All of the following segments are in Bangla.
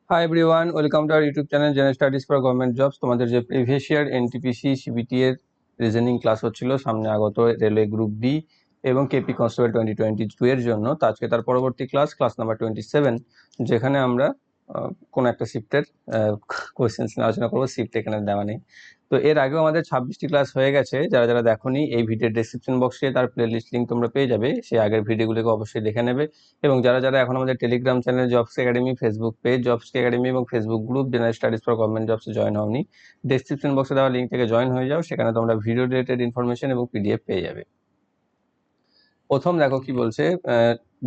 Hi everyone, welcome to our YouTube channel general Studies for government jobs. তোমাদের যে প্রিভিয়াস ইয়ার এনটিপিসি সিবিটি এর রিজনিং ক্লাস হচ্ছিল সামনে আগত রেলওয়ে গ্রুপ ডি এবং কেপি কনস্টেবল 2022 এর জন্য, তো আজকে তার পরবর্তী ক্লাস নাম্বার 27, যেখানে আমরা কোন একটা শিফটের কোয়েশ্চেন্স নিয়ে আলোচনা করবো। শিফট এখানে দেওয়া নেই। তো এর আগেও আমাদের 26টি ক্লাস হয়ে গেছে। যারা যারা দেখোনি, এই ভিডিওর ডেসক্রিপশন বক্সে তার প্লেলিস্ট লিঙ্ক তোমরা পেয়ে যাবে, সেই আগের ভিডিওগুলোকে অবশ্যই দেখে নেবে। এবং যারা যারা এখন আমাদের Telegram channel Jobs Academy, Facebook page Jobs Academy এবং Facebook group General Studies for Government জবসে জয়েন হওনি, ডেসক্রিপশন বক্সে দেওয়া লিঙ্ক থেকে জয়েন হয়ে যাও। সেখানে তোমরা ভিডিও রিলেটেড ইনফরমেশন এবং পিডিএফ পেয়ে যাবে। প্রথম দেখো কি বলছে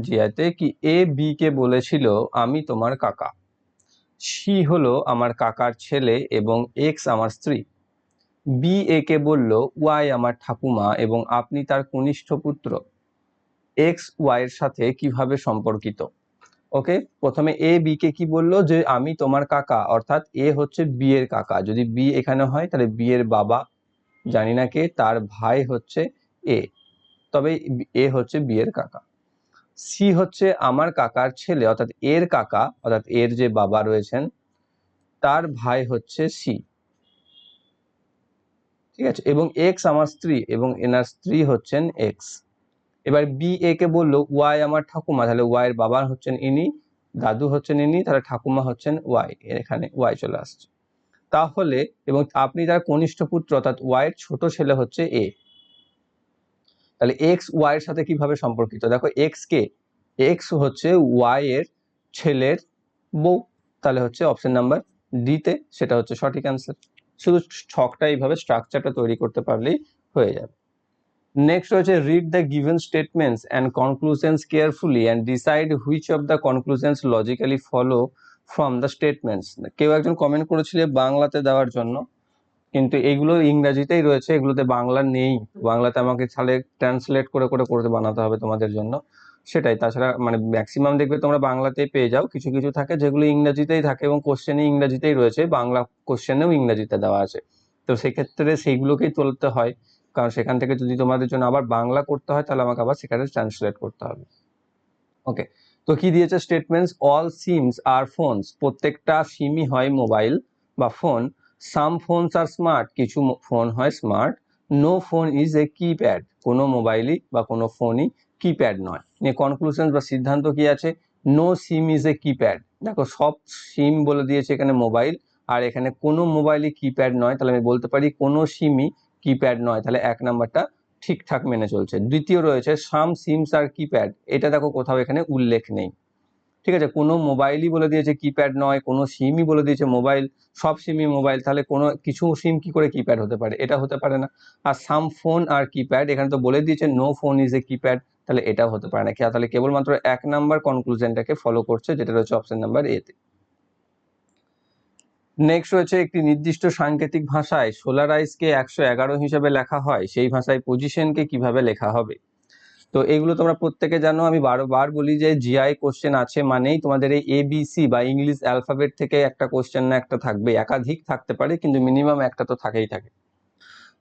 জিআইতে, কি এ বি কে বলেছিল আমি তোমার কাকা, সি হলো আমার কাকার ছেলে এবং এক্স আমার স্ত্রী। বি এ কে বলল ওয়াই আমার ঠাকুমা এবং আপনি তার কনিষ্ঠ পুত্র। এক্স ওয়াই এর সাথে কিভাবে সম্পর্কিত? ওকে, প্রথমে এ বি কে কি বললো, যে আমি তোমার কাকা, অর্থাৎ এ হচ্ছে বি এর কাকা। যদি বি এখানে হয় তাহলে বি এর বাবা, জানি না কে, তার ভাই হচ্ছে এ, তবে এ হচ্ছে বি এর কাকা। সি হচ্ছে আমার কাকার ছেলে, অর্থাৎ এর কাকা, অর্থাৎ এর যে বাবা রয়েছেন তার ভাই হচ্ছে সি, ঠিক আছে। এবং এক্স আমার স্ত্রী এবং এনার স্ত্রী হচ্ছেন এক্স। এবার বি এ কে বললো ওয়াই আমার ঠাকুমা, তাহলে ওয়াই এর বাবা হচ্ছেন ইনি, দাদু হচ্ছেন ইনি, তাহলে ঠাকুমা হচ্ছেন ওয়াই, এখানে ওয়াই চলে আসছে। তাহলে এবং আপনি তার কনিষ্ঠ পুত্র, অর্থাৎ ওয়াই এর ছোট ছেলে হচ্ছে এ। তাহলে এক্স ওয়াই এর সাথে কিভাবে সম্পর্কিত? দেখো এক্স কে, এক্স হচ্ছে ওয়াই এর ছেলের বউ, তাহলে হচ্ছে অপশন নাম্বার ডি তে, সেটা হচ্ছে সঠিক অ্যান্সার। শুধু ছকটা এইভাবে স্ট্রাকচারটা তৈরি করতে পারলেই হয়ে যাবে। নেক্সট হচ্ছে read the given statements and conclusions carefully and decide which of the conclusions logically follow from the statements. কেউ একজন কমেন্ট করেছিল বাংলাতে দেওয়ার জন্য, কিন্তু এগুলো ইংরাজিতেই রয়েছে, এগুলোতে বাংলা নেই। বাংলাতে আমাকে তাহলে ট্রান্সলেট করে করে করে বানাতে হবে তোমাদের জন্য, সেটাই। তাছাড়া মানে ম্যাক্সিমাম দেখবে তোমরা বাংলাতেই পেয়ে যাও, কিছু কিছু থাকে যেগুলো ইংরাজিতেই থাকে এবং কোশ্চেনে ইংরাজিতেই রয়েছে, বাংলা কোশ্চেনেও ইংরাজিতে দেওয়া আছে। তো সেক্ষেত্রে সেইগুলোকেই তুলতে হয়, কারণ সেখান থেকে যদি তোমাদের জন্য আবার বাংলা করতে হয় তাহলে আমাকে আবার সেখানে ট্রান্সলেট করতে হবে। ওকে, তো কি দিয়েছে statements? All sims are phones, প্রত্যেকটা সিমই হয় মোবাইল বা phone. Some phones are smart, কিছু ফোন হয় smart. No phone is a keypad, কোনো মোবাইলই বা কোনো ফোনই কিপ্যাড নয়। নিয়ে কনক্লুশন বা সিদ্ধান্ত কি আছে? No sim is a keypad. দেখো সব সিম বলে দিয়েছে এখানে মোবাইল, আর এখানে কোনো মোবাইলই কিপ্যাড নয়, তাহলে আমি বলতে পারি কোনো সিমই কিপ্যাড নয়, তাহলে এক নাম্বারটা ঠিকঠাক মেনে চলছে। দ্বিতীয় রয়েছে সাম সিমস আর কিপ্যাড, এটা দেখো কোথাও এখানে উল্লেখ নেই, ঠিক আছে। কোনো মোবাইলই বলে দিয়েছে কিপ্যাড নয়, কোনো সিমই বলে দিয়েছে মোবাইল, সব সিমই মোবাইল, তাহলে কোনো কিছু সিম কি করে কিপ্যাড হতে পারে? এটা হতে পারে না। আর সাম ফোন আর কিপ্যাড, এখানে তো বলে দিয়েছে no phone is a keypad, তাহলে এটাও হতে পারে না। তাহলে কেবলমাত্র এক নাম্বার কনক্লুশনটাকে ফলো করছে, যেটা রয়েছে অপশন নাম্বার এ তে। নেক্সট হচ্ছে একটি নির্দিষ্ট সাংকেতিক ভাষায় সোলারাইজকে 111 হিসেবে লেখা হয়, সেই ভাষায় পজিশনকে কিভাবে লেখা হবে? তো এগুলো তোমরা প্রত্যেকে জানো, আমি বারবার বলি যে জিআই কোশ্চেন আছে মানেই তোমাদের এই এবিসি বা ইংলিশ অ্যালফাবেট থেকে একটা কোশ্চেন না একটা থাকবে, একাধিক থাকতে পারে কিন্তু মিনিমাম একটা তো থাকেই থাকে।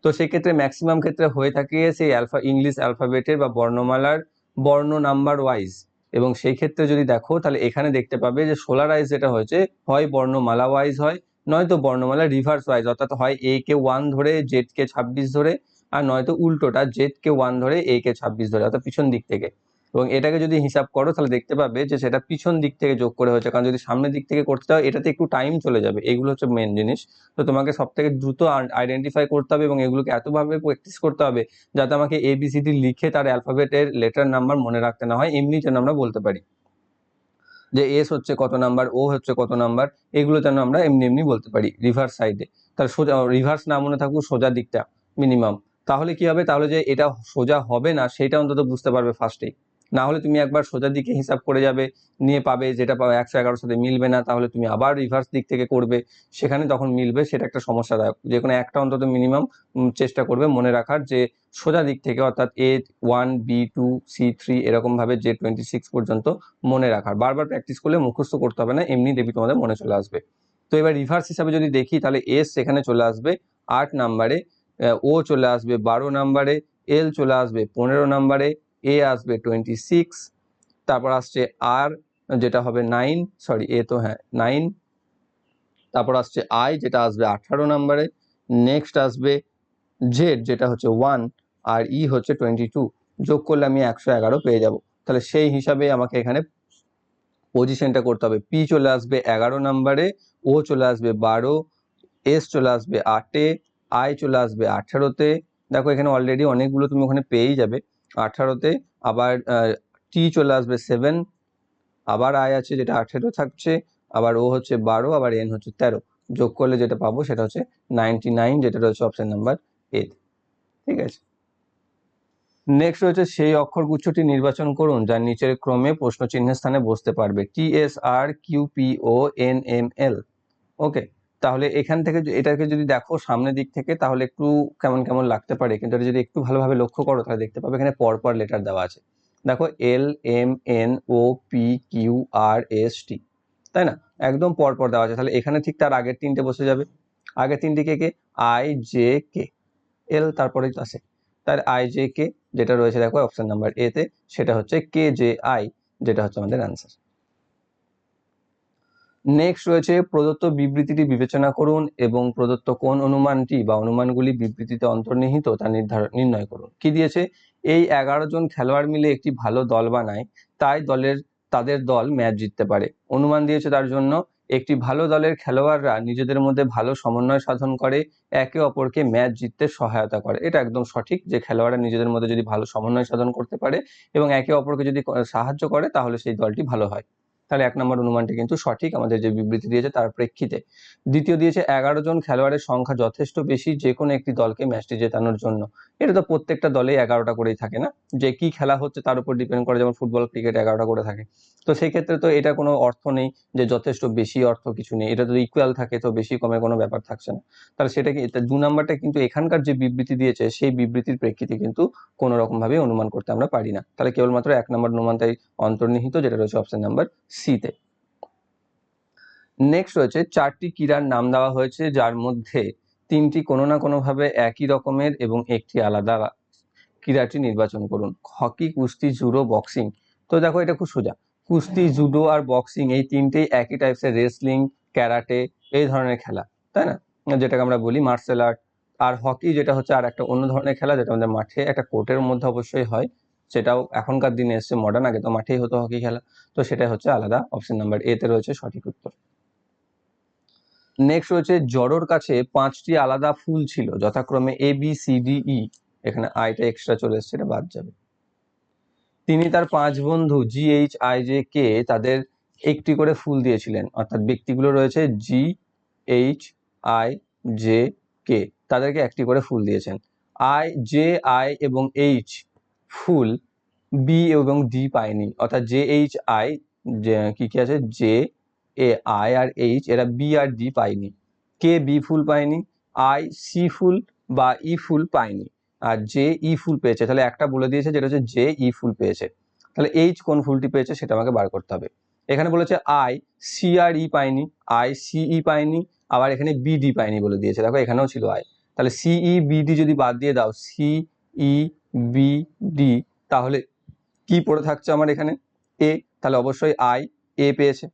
তো সেক্ষেত্রে ম্যাক্সিমাম ক্ষেত্রে হয়ে থাকে সেই ইংলিশ অ্যালফাবেটের বা বর্ণমালার বর্ণ নাম্বার ওয়াইজ। এবং সেই ক্ষেত্রে যদি দেখো তাহলে এখানে দেখতে পাবে যে সোলারাইজ যেটা হয়েছে, হয় বর্ণমালা ওয়াইজ হয়, নয়তো বর্ণমালা রিভার্স ওয়াইজ, অর্থাৎ হয় এ কে 1 ধরে জেড কে 26 ধরে, আর নয়তো উল্টোটা জেড কে 1 ধরে এ কে 26 ধরে, অর্থাৎ পিছন দিক থেকে। এবং এটাকে যদি হিসাব করো তাহলে দেখতে পাবে যে সেটা পিছন দিক থেকে যোগ করে হয়েছে, কারণ যদি সামনের দিক থেকে করতে হয় এটাতে একটু টাইম চলে যাবে। এগুলো হচ্ছে মেন জিনিস। তো তোমাকে সব থেকে দ্রুত আইডেন্টিফাই করতে হবে এবং এগুলোকে এতভাবে প্র্যাকটিস করতে হবে যাতে আমাকে এবিসিডি লিখে তার অ্যালফাবেটের লেটার নাম্বার মনে রাখতে না হয়, এমনি যেন আমরা বলতে পারি যে এস হচ্ছে কত নাম্বার, ও হচ্ছে কত নাম্বার, এগুলো যেন আমরা এমনি এমনি বলতে পারি রিভার্স সাইডে। তার সোজা রিভার্স না মনে থাকুক, সোজা দিকটা মিনিমাম। তাহলে কি হবে? তাহলে যে এটা সোজা হবে না সেটা অন্তত বুঝতে পারবে ফার্স্টেই। না হলে তুমি একবার সোজা দিকে হিসাব করে যাবে, নিয়ে পাবে যেটা পাবে 111 সাথে মিলবে না, তাহলে তুমি আবার রিভার্স দিক থেকে করবে, সেখানে তখন মিলবে, সেটা একটা সমস্যাদায়ক। যে কোনো একটা অন্তত মিনিমাম চেষ্টা করবে মনে রাখার, যে সোজা দিক থেকে, অর্থাৎ A1 B2 C3 এরকম ভাবে J26 পর্যন্ত মনে রাখার। বারবার প্র্যাকটিস করলে মুখস্থ করতে হবে না, এমনি দেখবি তোমাদের মনে চলে আসবে। তো এবার রিভার্স হিসাবে যদি দেখি তাহলে এস এখানে চলে আসবে 8 নাম্বারে, ও চলে আসবে 12 নাম্বারে, এল চলে আসবে 15 নাম্বারে, এ আসবে 26, তারপর আসছে আর যেটা হবে 9, সরি এ তো হ্যাঁ 9, তারপর আসছে আই, যেটা আসবে 18 নম্বরে। নেক্সট আসবে জেড, যেটা হচ্ছে 1, আর ই হচ্ছে 22। যোগ করলে আমি 111 পেয়ে যাব। তাহলে সেই হিসাবে আমাকে এখানে পজিশনটা করতে হবে। পি চলে আসবে 11 নম্বরে, ও চলে আসবে 12, এস চলে আসবে 8-এ, আই চলে আসবে 18-তে। দেখো এখানে অলরেডি অনেকগুলো তুমি ওখানে পেয়েই যাবে 18-তে। আবার টি চলে আসবে 7, আবার আই আছে যেটা 18 থাকছে, আবার ও হচ্ছে 12, আবার এন হচ্ছে 13। যোগ করলে যেটা পাবো সেটা হচ্ছে 99, যেটা রয়েছে অপশন নাম্বার এ। ঠিক আছে। নেক্সট রয়েছে সেই অক্ষরগুচ্ছটি নির্বাচন করুন যার নিচের ক্রমে প্রশ্ন চিহ্নের স্থানে বসতে পারবে। T S R Q P O N M L. Okay, তাহলে এখান থেকে এটাকে যদি দেখো সামনের দিক থেকে তাহলে একটু কেমন কেমন লাগতে পারে, কিন্তু এটা যদি একটু ভালোভাবে লক্ষ্য করো তাহলে দেখতে পাবে এখানে পরপর লেটার দেওয়া আছে। দেখো L M N O P Q R S T, তাই না? একদম পরপর দেওয়া আছে। তাহলে এখানে ঠিক তার আগের তিনটে বসে যাবে। আগের তিনটে কে কে? আই জে কে, এল তারপরে আছে। তার আই জে কে যেটা রয়েছে দেখো অপশন নাম্বার এ তে, সেটা হচ্ছে কে জে আই, যেটা হচ্ছে আমাদের অ্যান্সার। নেক্সট রয়েছে প্রদত্ত বিবৃতিটি বিবেচনা করুন এবং প্রদত্ত কোন অনুমানটি বা অনুমানগুলি বিবৃতিতে অন্তর্নিহিত তা নির্ণয় করুন। কি দিয়েছে? এই 11 জন খেলোয়াড় মিলে একটি ভালো দল বানায়, তাই তাদের দল ম্যাচ জিততে পারে। অনুমান দিয়েছে তার জন্য একটি ভালো দলের খেলোয়াড়রা নিজেদের মধ্যে ভালো সমন্বয় সাধন করে, একে অপরকে ম্যাচ জিততে সহায়তা করে। এটা একদম সঠিক, যে খেলোয়াড়রা নিজেদের মধ্যে যদি ভালো সমন্বয় সাধন করতে পারে এবং একে অপরকে যদি সাহায্য করে তাহলে সেই দলটি ভালো হয়। তাহলে 1 নম্বর অনুমানটি কিন্তু সঠিক আমাদের যে বিবৃতি দিয়েছে তার প্রেক্ষিতে। দ্বিতীয় দিয়েছে 11 জন খেলোয়াড়ের সংখ্যা যথেষ্ট বেশি যে কোনো একটি দলকে ম্যাচটি জেতানোর জন্য। এটা তো প্রত্যেকটা দলেই 11টা করেই থাকে না, যে কি খেলা হচ্ছে তার উপর ডিপেন্ড করে, যেমন ফুটবল ক্রিকেট 11টা করে থাকে। তো সেই ক্ষেত্রে তো এটা কোনো অর্থ নেই যে যথেষ্ট বেশি, অর্থ কিছু নেই, এটা যদি ইকুয়াল থাকে তো বেশি কমের কোনো ব্যাপার থাকছে না। তাহলে সেটা কি 2 নাম্বারটা কিন্তু এখানকার যে বিবৃতি দিয়েছে সেই বিবৃতির প্রেক্ষিতে কিন্তু কোনো রকম ভাবে অনুমান করতে আমরা পারি না। তাহলে কেবলমাত্র 1 নম্বর অনুমানটাই অন্তর্নিহিত, যেটা রয়েছে অপশন নাম্বার সি তে। নেক্সট রয়েছে 4টি ক্রীড়ার নাম দেওয়া হয়েছে যার মধ্যে 3টি কোনো না কোনোভাবে একই রকমের এবং একটি আলাদা। ক্রীড়াটি নির্বাচন করুন। হকি, কুস্তি, জুডো, বক্সিং। তো দেখো এটা খুব সোজা। কুস্তি, জুডো আর বক্সিং এই তিনটেই একই টাইপসের, রেসলিং, ক্যারাটে এই ধরনের খেলা, তাই না? যেটাকে আমরা বলি মার্শাল আর্ট। আর হকি যেটা হচ্ছে আর একটা অন্য ধরনের খেলা, যেটা আমাদের মাঠে একটা কোর্টের মধ্যে অবশ্যই হয়, সেটাও এখনকার দিনে এসছে মডার্ন, আগে তো মাঠেই হতো হকি খেলা। তো সেটা হচ্ছে আলাদা, অপশন নাম্বার এ তে রয়েছে সঠিক উত্তর। নেক্সট রয়েছে জড়োর কাছে 5টি আলাদা ফুল ছিল যথাক্রমে এ বি সি ডি ই। এখানে আইটা এক্সট্রা চলে এসছে, এটা বাদ যাবে। তিনি তার 5 বন্ধু G H I J K তাদের একটি করে ফুল দিয়েছিলেন, অর্থাৎ ব্যক্তিগুলো রয়েছে G H I J K, তাদেরকে একটি করে ফুল দিয়েছেন। আই জে আই এবং এইচ ফুল বি এবং ডি পায়নি, অর্থাৎ জে এইচ আই কি কি আছে, J A I R H এরা বি আর ডি পায়নি। কে বি ফুল পায়নি, আই সি ফুল বা ই ফুল পায়নি, আর জে ই ফুল পেয়েছে। তাহলে একটা বলে দিয়েছে যেটা হচ্ছে জে ই ফুল পেয়েছে। তাহলে এইচ কোন ফুলটি পেয়েছে সেটা আমাকে বার করতে হবে। এখানে বলেছে আই সি আর ই পায়নি, আই সি ই পায়নি, আবার এখানে বি ডি পায়নি বলে দিয়েছে। দেখো এখানেও ছিল আই, তাহলে সি ই বি ডি যদি বাদ দিয়ে দাও, সি ই বি ডি, তাহলে কি পড়ে থাকছে আমার এখানে এ, তাহলে অবশ্যই আই এ পেয়েছে।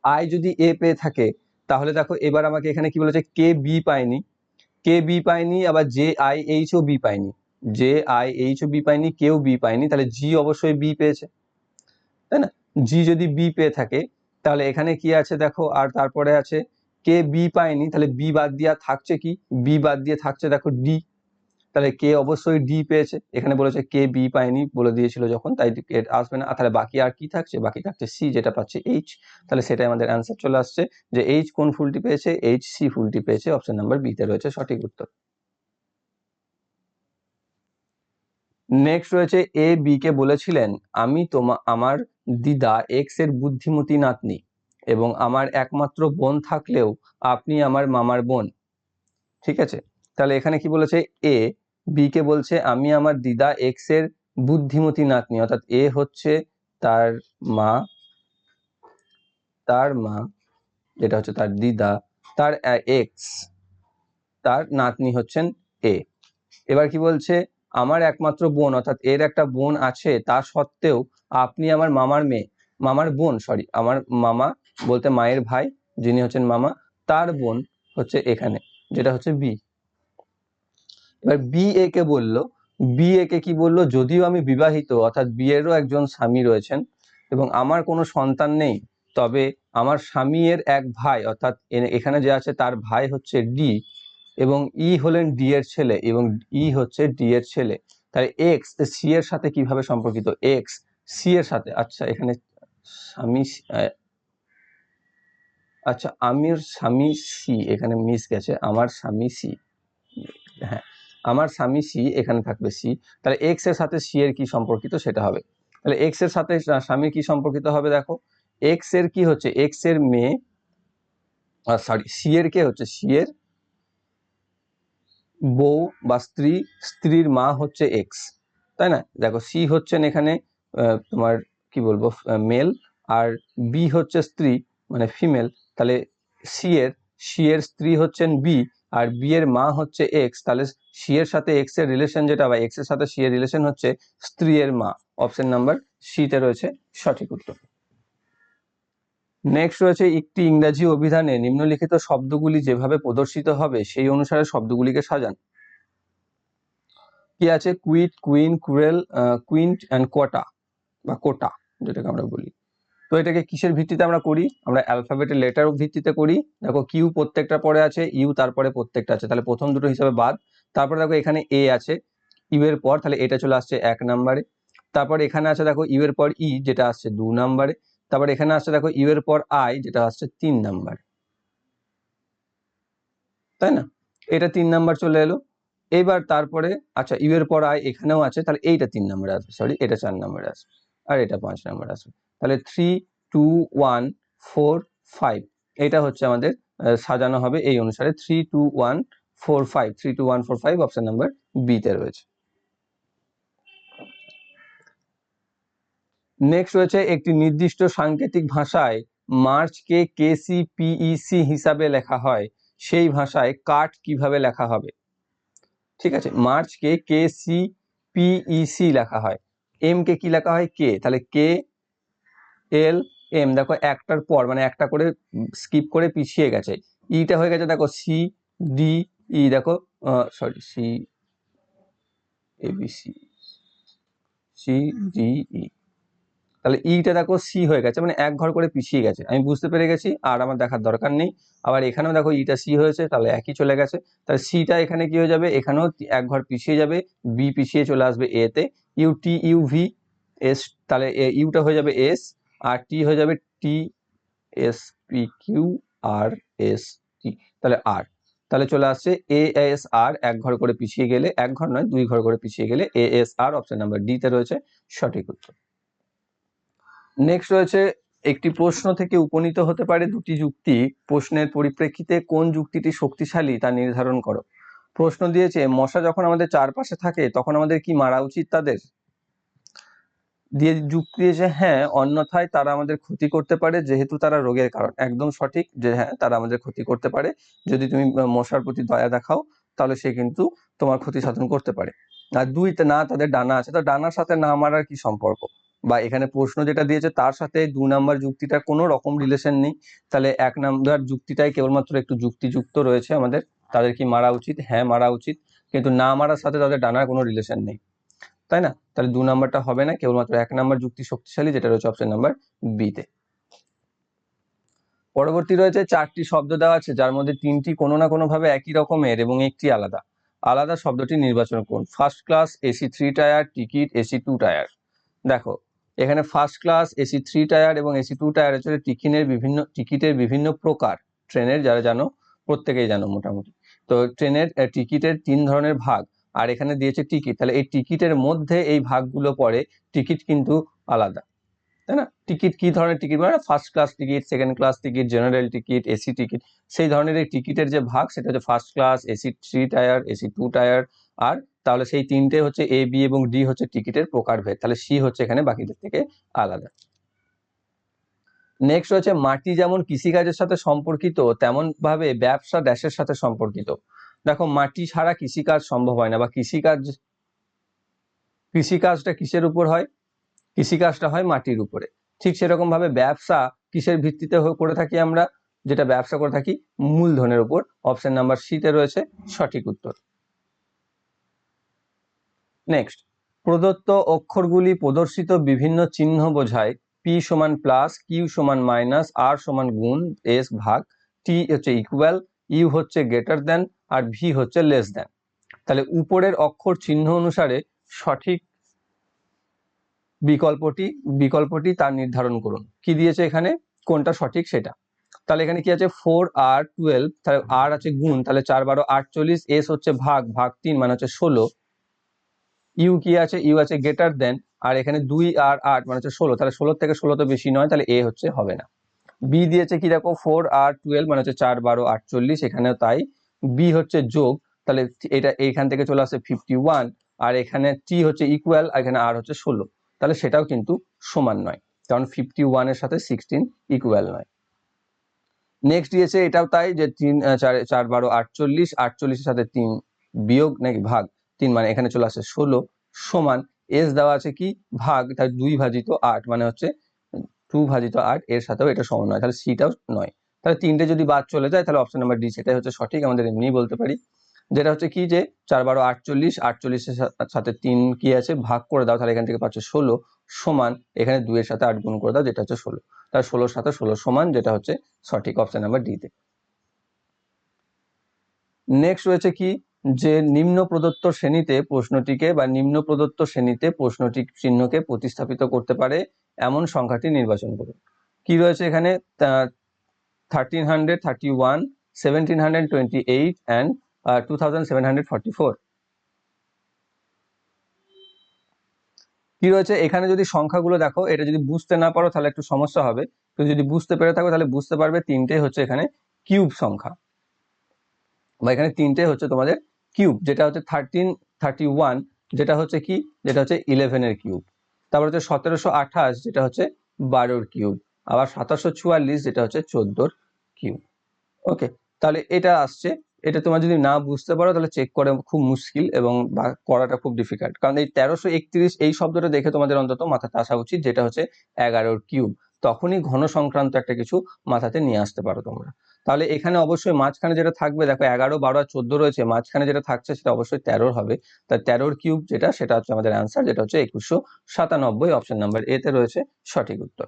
আই যদি এ পেয়ে থাকে তাহলে দেখো এবার আমাকে এখানে কি বলেছে, কে বি পায়নি, কে বি পায়নি, আবার J I H O B পায়নি, J I H O B পায়নি, কেউ বি পায়নি, তাহলে জি অবশ্যই বি পেয়েছে, তাই না? জি যদি বি পেয়ে থাকে তাহলে এখানে কি আছে দেখো, আর তারপরে আছে কে বি পায়নি, তাহলে বি বাদ দিয়ে থাকছে কি, বি বাদ দিয়ে থাকছে দেখো ডি, তাহলে কে অবশ্যই ডি পেয়েছে। এখানে বলেছে কে বি পায়নি বলে দিয়েছিল যখন, তাই আসবে না। তাহলে বাকি আর কি থাকছে, বাকি থাকছে সি, যেটা পাচ্ছে এইচ। তাহলে সেটাই আমাদের অ্যান্সার চলে আসছে যে এইচ কোন ফুলটি পেয়েছে, এইচ সি ফুলটি পেয়েছে। অপশন নাম্বার বি তে রয়েছে সঠিক উত্তর। নেক্সট রয়েছে এ বি কে বলেছিলেন, আমি আমার দিদা এক্স এর বুদ্ধিমতী নাতনি এবং আমার একমাত্র বোন থাকলেও আপনি আমার মামার বোন। ঠিক আছে, তাহলে এখানে কি বলেছে, এ বি কে বলছে আমি আমার দিদা এক্স এর বুদ্ধিমতী নাতনি, অর্থাৎ এ হচ্ছে তার মা, যেটা হচ্ছে তার দিদা, তার এক্স, তার নাতনি হচ্ছেন এ। এবার কি বলছে, আমার একমাত্র বোন, অর্থাৎ এর একটা বোন আছে, তা সত্ত্বেও আপনি আমার মামার বোন, আমার মামা বলতে মায়ের ভাই, যিনি হচ্ছেন মামা, তার বোন হচ্ছে এখানে, যেটা হচ্ছে বি। এবার বি এ কে বললো, বি এ কে কি বললো, যদিও আমি বিবাহিত অর্থাৎ বি এরও একজন স্বামী রয়েছেন এবং আমার কোনো সন্তান নেই, তবে আমার স্বামীর এক ভাই অর্থাৎ এখানে যে আছে তার ভাই হচ্ছে ডি এবং ই হলেন ডি এর ছেলে এবং ই হচ্ছে ডি এর ছেলে। তাহলে এক্স সি এর সাথে কিভাবে সম্পর্কিত, এক্স সি এর সাথে, আচ্ছা এখানে স্বামী, আচ্ছা আমির স্বামী সি, এখানে মিস গেছে, আমার স্বামী সি, হ্যাঁ আমার স্বামী সি, এখানে থাকবে সি। তাহলে এক্স এর সাথে সি এর কি সম্পর্কিত সেটা হবে। তাহলে এক্স এর সাথে স্বামীর কি সম্পর্কিত হবে, দেখো এক্স এর কি হচ্ছে, এক্স এর মেয়ে, সরি সি এর কে হচ্ছে সি এর বউ বা স্ত্রী, স্ত্রীর মা হচ্ছে এক্স, তাই না। দেখো সি হচ্ছেন এখানে তোমার কি বলবো মেল, আর বি হচ্ছে স্ত্রী মানে ফিমেল। তাহলে সি এর স্ত্রী হচ্ছেন বি আর বি এর মা হচ্ছে এক্স, তাহলে সি এর সাথে এক্স এর রিলেশন যেটা, বা এক্স এর সাথে সি এর রিলেশন হচ্ছে স্ত্রী এর মা। অপশন নাম্বার সি তে রয়েছে সঠিক উত্তর। নেক্সট রয়েছে, একটি ইংরাজি অভিধানে নিম্নলিখিত শব্দগুলি যেভাবে প্রদর্শিত হবে সেই অনুসারে শব্দগুলিকে সাজান। কি আছে, কুইট, কুইন, কুরেল, কুইন্ট অ্যান্ড কোটা বা কোটা যেটাকে আমরা বলি। তো এটাকে কিসের ভিত্তিতে আমরা করি, আমরা অ্যালফাবেটের লেটার ভিত্তিতে করি। দেখো কিউ প্রত্যেকটা পরে আছে, ইউ তারপরে প্রত্যেকটা আছে, তাহলে প্রথম দুটো হিসাবে বাদ। তারপরে দেখো এখানে এ আছে ইউ এর পর, তাহলে এটা চলে আসছে 1 নম্বরে। তারপর এখানে আছে দেখো ইউ এর পর ই যেটা আসছে 2 নম্বরে। তারপর এখানে আসছে দেখো ইউ এর পর আই যেটা আসছে 3 নম্বরে, তাই না। এটা 3 নাম্বার চলে এলো। এবার তারপরে আচ্ছা ইউ এর পর আই এখানেও আছে, তাহলে এইটা 3 নম্বরে আসবে, সরি এটা 4 নম্বরে আসবে, আর এটা 5 নম্বরে আসবে। তাহলে 3 2 1 4 5 এটা হচ্ছে আমাদের সাজানো হবে এই অনুসারে 3 2 1 4 5, 3 2 1 4 5 অপশন নাম্বার বি তে রয়েছে। নেক্সট রয়েছে, একটি নির্দিষ্ট সাংকেতিক ভাষায় মার্চকে কেসিপিইসি হিসাবে লেখা হয়, সেই ভাষায় কাট কিভাবে লেখা হবে। ঠিক আছে, মার্চকে কেসিপিইসি লেখা হয়, এম কে কি লেখা হয় কে, তাহলে কে এল এম, দেখো একটার পর মানে একটা করে স্কিপ করে পিছিয়ে গেছে, ইটা হয়ে গেছে দেখো সি ডি ই, দেখো sorry C ABC C D E, তাহলে ইটা দেখো সি হয়ে গেছে মানে এক ঘর করে পিছিয়ে গেছে, আমি বুঝতে পেরে গেছি আর আমার দেখার দরকার নেই। আবার এখানেও দেখো ইটা সি হয়েছে, তাহলে একই চলে গেছে, তাহলে সিটা এখানে কি হয়ে যাবে, এখানেও এক ঘর পিছিয়ে যাবে, বি পিছিয়ে চলে আসবে এ তে, U T U V S, তাহলে ইউটা হয়ে যাবে এস আর টি হয়ে যাবে T S P Q R S টি, তাহলে আর, তাহলে চলে আসছে এ এস আর, এক ঘর করে পিছিয়ে গেলে, এক ঘর নয় 2 ঘর করে পিছিয়ে গেলে A S R, option number D তে রয়েছে সঠিক উত্তর। নেক্সট রয়েছে, একটি প্রশ্ন থেকে উপনীত হতে পারে দুটি যুক্তি, প্রশ্নের পরিপ্রেক্ষিতে কোন যুক্তিটি শক্তিশালী তা নির্ধারণ করো। প্রশ্ন দিয়েছে, মশা যখন আমাদের চারপাশে থাকে তখন আমাদের কি মারা উচিত তাদের, দিয়ে যুক্তি দিয়েছে হ্যাঁ, অন্যথায় তারা আমাদের ক্ষতি করতে পারে যেহেতু তারা রোগের কারণ। একদম সঠিক যে হ্যাঁ তারা আমাদের ক্ষতি করতে পারে, যদি তুমি মশার প্রতি দয়া দেখাও তাহলে সে কিন্তু তোমার ক্ষতি সাধন করতে পারে। আর 2 না তাদের ডানা আছে, তো ডানার সাথে না মারার কি সম্পর্ক, বা এখানে প্রশ্ন যেটা দিয়েছে তার সাথে 2 নাম্বার যুক্তিটার কোনো রকম রিলেশন নেই, তাহলে 1 নাম্বার যুক্তিটাই কেবলমাত্র একটু যুক্তিযুক্ত রয়েছে আমাদের, তাদের কি মারা উচিত, হ্যাঁ মারা উচিত, কিন্তু না মারার সাথে তাদের ডানার কোনো রিলেশন নেই, তাই না। তাহলে 2 নাম্বারটা হবে না, কেবলমাত্র 1 নাম্বার যুক্তি শক্তিশালী, যেটা রয়েছে অপশন নাম্বার বি তে। পরবর্তী রয়েছে, 4টি শব্দ দেওয়া আছে যার মধ্যে 3টি কোনো না কোনো ভাবে একই রকমের এবং একটি আলাদা, আলাদা শব্দটি নির্বাচন করুন। First class, AC 3 tyre, ticket, AC 2 tyre. দেখো এখানে ফার্স্ট ক্লাস, এসি 3 টায়ার এবং এসি 2 টায়ার হচ্ছে টিকিটের বিভিন্ন প্রকার, ট্রেনের যারা জানো প্রত্যেকেই জানো মোটামুটি। তো ট্রেনের টিকিটের 3 ধরনের ভাগ, আর এখানে দিয়েছে টিকিট, তাহলে এই টিকিটের মধ্যে এই ভাগগুলো পড়ে, টিকিট কিন্তু আলাদা, তাই না। টিকিট কি ধরনের টিকিট, মানে first class ticket, second class ticket, general ticket, AC ticket, সেই ধরনের এই টিকিটের যে ভাগ সেটা হচ্ছে first class, AC 3 tier, AC 2 tier. আর তাহলে সেই 3টে হচ্ছে এ বি এবং ডি হচ্ছে টিকিটের প্রকারভেদ, তাহলে সি হচ্ছে এখানে বাকিদের থেকে আলাদা। নেক্সট হচ্ছে, মাটি যেমন কৃষিকাজের সাথে সম্পর্কিত তেমন ভাবে ব্যবসা ড্যাশের সাথে সম্পর্কিত। দেখো মাটি ছাড়া কৃষিকাজ সম্ভব হয় না, বা কৃষিকাজটা কিসের উপর হয়, কৃষিকাজটা হয় মাটির উপরে। ঠিক সেরকম ভাবে ব্যবসা কিসের ভিত্তিতে করে থাকি আমরা, যেটা ব্যবসা করে থাকি মূলধনের উপর, অপশন নাম্বার সিতে রয়েছে সঠিক উত্তর। নেক্সট, প্রদত্ত অক্ষরগুলি প্রদর্শিত বিভিন্ন চিহ্ন বোঝায় পি সমান প্লাস, কিউ সমান মাইনাস, আর সমান গুণ, এস ভাগ, টি হচ্ছে ইকুয়াল, ইউ হচ্ছে গ্রেটার দেন, আর ভি হচ্ছে লেস দেন। তাহলে উপরের অক্ষর চিহ্ন অনুসারে সঠিক বিকল্পটি তার নির্ধারণ করুন। কি দিয়েছে এখানে, কোনটা সঠিক সেটা। তাহলে এখানে কি আছে 4R12, তাহলে আর আছে গুণ, তাহলে 4 12 48, এস হচ্ছে ভাগ, ভাগ 3 মানে হচ্ছে 16, ইউ কি আছে, ইউ আছে গ্রেটার দেন, আর এখানে 2 আর 8 মানে হচ্ছে 16, তাহলে 16 থেকে 16 তো বেশি নয়, তাহলে এ হচ্ছে হবে না। বি দিয়েছে কি দেখো 4R12 মানে হচ্ছে 4 12 48, এখানেও তাই। বি হচ্ছে যোগ, তাহলে এটা এইখান থেকে চলে আসে 51, আর এখানে টি হচ্ছে ইকুয়াল, আর এখানে আর হচ্ছে 16, তাহলে সেটাও কিন্তু সমান নয়, কারণ 51 এর সাথে 16 ইকুয়াল নয়। নেক্সট দিয়েছে এটাও তাই, যে 3 4 12 48, 48 এর সাথে 3 বিয়োগ নাকি ভাগ 3 মানে এখানে চলে আসে 16, সমান এস দেওয়া আছে কি ভাগ, তাই 2 ভাজিত 8 মানে হচ্ছে 2 ভাজিত 8, এর সাথেও এটা সমান নয়, তাহলে সিটাও নয়। তাহলে তিনটে যদি বাদ চলে যায় তাহলে অপশন নাম্বার ডি সেটাই হচ্ছে সঠিক, আমাদের এমনি বলতে পারি। যেটা হচ্ছে কি যে 4 12 48, 48 এর সাথে 3 কি আছে ভাগ করে দাও, তাহলে এখান থেকে পাচ্ছ 16, সমান এখানে 2 এর সাথে 8 গুণ করে দাও, যেটা হচ্ছে 16, তার 16 সাথে 16 সমান, যেটা হচ্ছে সঠিক, অপশন নাম্বার ডি তে। নেক্সট রয়েছে কি, যে নিম্ন প্রদত্ত শ্রেণীতে প্রশ্নটিকে বা নিম্ন প্রদত্ত শ্রেণীতে প্রশ্নটি চিহ্নকে প্রতিস্থাপিত করতে পারে এমন সংখ্যাটি নির্বাচন করুন। কি রয়েছে এখানে 1331, 1728 and 2744। কি রয়েছে এখানে, যদি সংখ্যাগুলো দেখো, এটা যদি বুঝতে না পারো তাহলে একটু সমস্যা হবে, তো যদি বুঝতে পেরে থাকো তাহলে বুঝতে পারবে তিনটে হচ্ছে এখানে কিউব সংখ্যা, বা এখানে তিনটে হচ্ছে তোমাদের কিউব, যেটা হচ্ছে 1331, যেটা হচ্ছে কি, যেটা হচ্ছে 11 এর কিউব, তারপর হচ্ছে 1728, যেটা হচ্ছে 12 কিউব, আবার 2744, যেটা হচ্ছে 14 কিউব। ওকে, তাহলে এটা আসছে, এটা তোমার যদি না বুঝতে পারো তাহলে চেক করে খুব মুশকিল, এবং করাটা খুব ডিফিকাল্ট, কারণ এই 1331 এই শব্দটা দেখে তোমাদের অন্তত মাথাতে আসা উচিত, যেটা হচ্ছে 11 কিউব, তখনই ঘন সংক্রান্ত একটা কিছু মাথাতে নিয়ে আসতে পারো তোমরা। তাহলে এখানে অবশ্যই মাঝখানে যেটা থাকবে, দেখো 11 12 আর 14 রয়েছে, মাঝখানে যেটা থাকছে সেটা অবশ্যই 13 হবে, তাই 13 কিউব যেটা, সেটা হচ্ছে আমাদের অ্যান্সার, যেটা হচ্ছে 2197, অপশন নাম্বার এ তে রয়েছে সঠিক উত্তর।